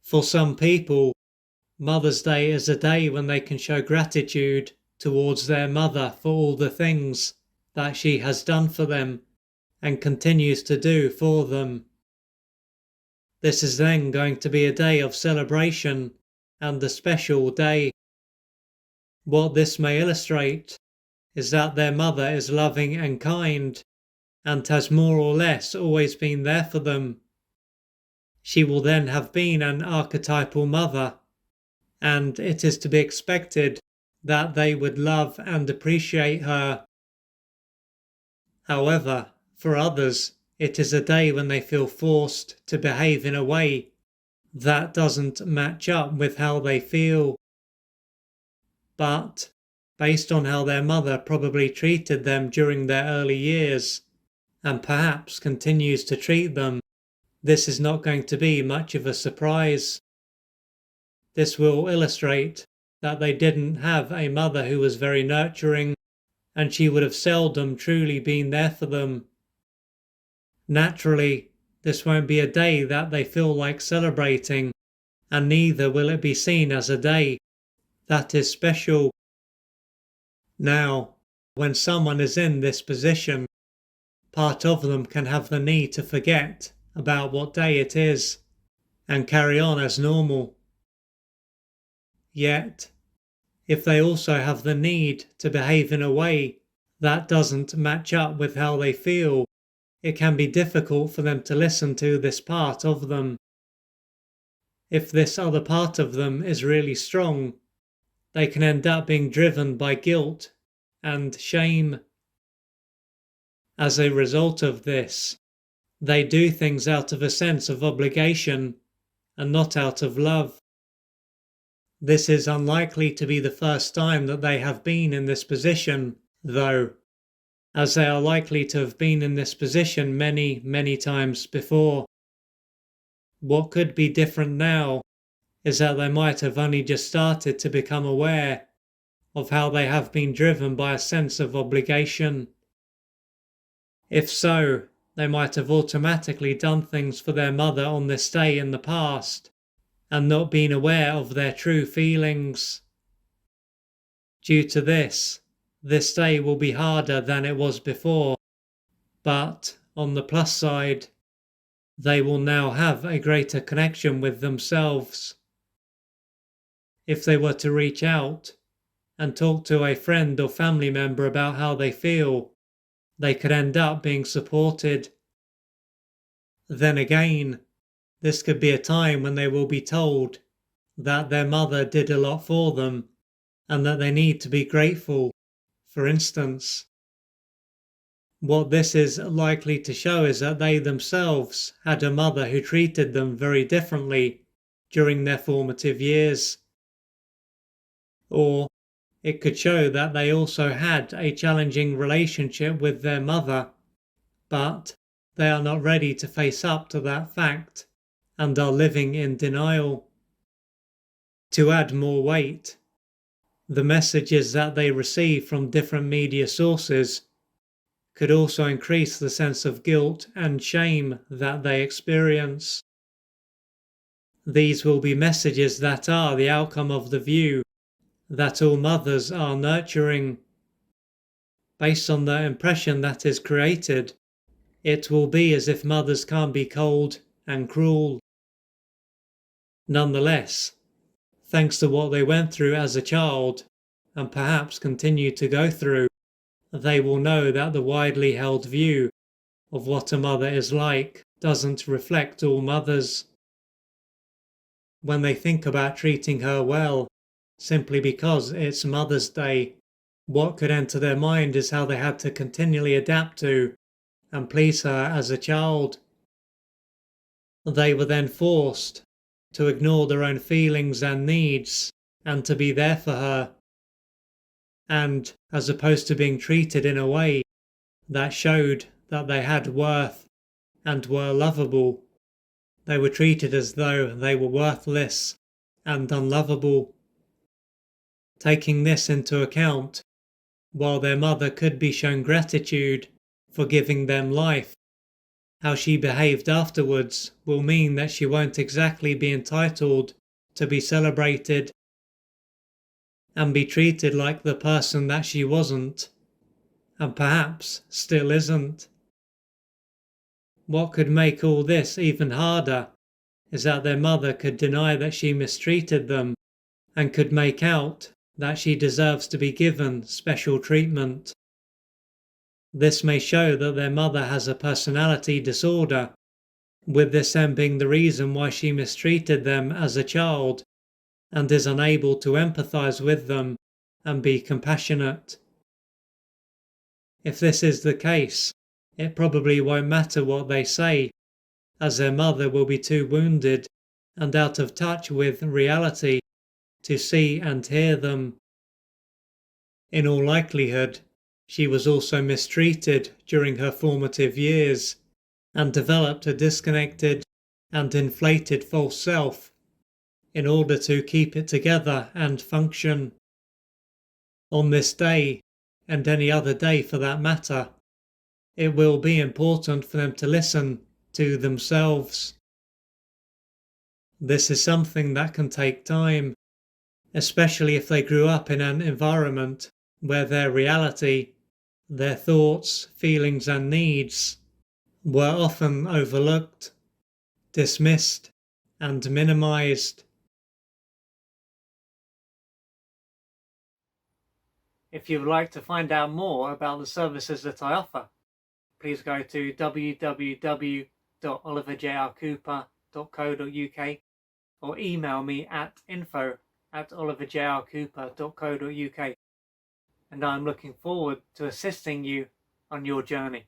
For some people, Mother's Day is a day when they can show gratitude towards their mother for all the things that she has done for them and continues to do for them. This is then going to be a day of celebration and a special day. What this may illustrate is that their mother is loving and kind and has more or less always been there for them. She will then have been an archetypal mother, and it is to be expected that they would love and appreciate her. However, for others, it is a day when they feel forced to behave in a way that doesn't match up with how they feel. But, based on how their mother probably treated them during their early years, and perhaps continues to treat them, this is not going to be much of a surprise. This will illustrate that they didn't have a mother who was very nurturing, and she would have seldom truly been there for them. Naturally, this won't be a day that they feel like celebrating, and neither will it be seen as a day that is special. Now, when someone is in this position, part of them can have the need to forget about what day it is and carry on as normal. Yet, if they also have the need to behave in a way that doesn't match up with how they feel, it can be difficult for them to listen to this part of them. If this other part of them is really strong, they can end up being driven by guilt and shame. As a result of this, they do things out of a sense of obligation and not out of love. This is unlikely to be the first time that they have been in this position, though, as they are likely to have been in this position many, many times before. What could be different now is that they might have only just started to become aware of how they have been driven by a sense of obligation. If so, they might have automatically done things for their mother on this day in the past and not been aware of their true feelings. Due to this day will be harder than it was before, but on the plus side, they will now have a greater connection with themselves. If they were to reach out and talk to a friend or family member about how they feel, they could end up being supported. Then again, this could be a time when they will be told that their mother did a lot for them and that they need to be grateful, for instance. What this is likely to show is that they themselves had a mother who treated them very differently during their formative years. Or it could show that they also had a challenging relationship with their mother, but they are not ready to face up to that fact and are living in denial. To add more weight, the messages that they receive from different media sources could also increase the sense of guilt and shame that they experience. These will be messages that are the outcome of the view that all mothers are nurturing. Based on the impression that is created, it will be as if mothers can't be cold and cruel. Nonetheless, thanks to what they went through as a child, and perhaps continue to go through, they will know that the widely held view of what a mother is like doesn't reflect all mothers. When they think about treating her well, simply because it's Mother's Day, what could enter their mind is how they had to continually adapt to and please her as a child. They were then forced to ignore their own feelings and needs and to be there for her. And as opposed to being treated in a way that showed that they had worth and were lovable, they were treated as though they were worthless and unlovable. Taking this into account, while their mother could be shown gratitude for giving them life, how she behaved afterwards will mean that she won't exactly be entitled to be celebrated and be treated like the person that she wasn't, and perhaps still isn't. What could make all this even harder is that their mother could deny that she mistreated them and could make out that she deserves to be given special treatment. This may show that their mother has a personality disorder, with this then being the reason why she mistreated them as a child and is unable to empathize with them and be compassionate. If this is the case, it probably won't matter what they say, as their mother will be too wounded and out of touch with reality to see and hear them. In all likelihood, she was also mistreated during her formative years and developed a disconnected and inflated false self in order to keep it together and function. On this day, and any other day for that matter, it will be important for them to listen to themselves. This is something that can take time, especially if they grew up in an environment where their reality, their thoughts, feelings and needs were often overlooked, dismissed and minimized. If you would like to find out more about the services that I offer, please go to www.oliverjrcooper.co.uk or email me at info@oliverjrcooper.co.uk, and I'm looking forward to assisting you on your journey.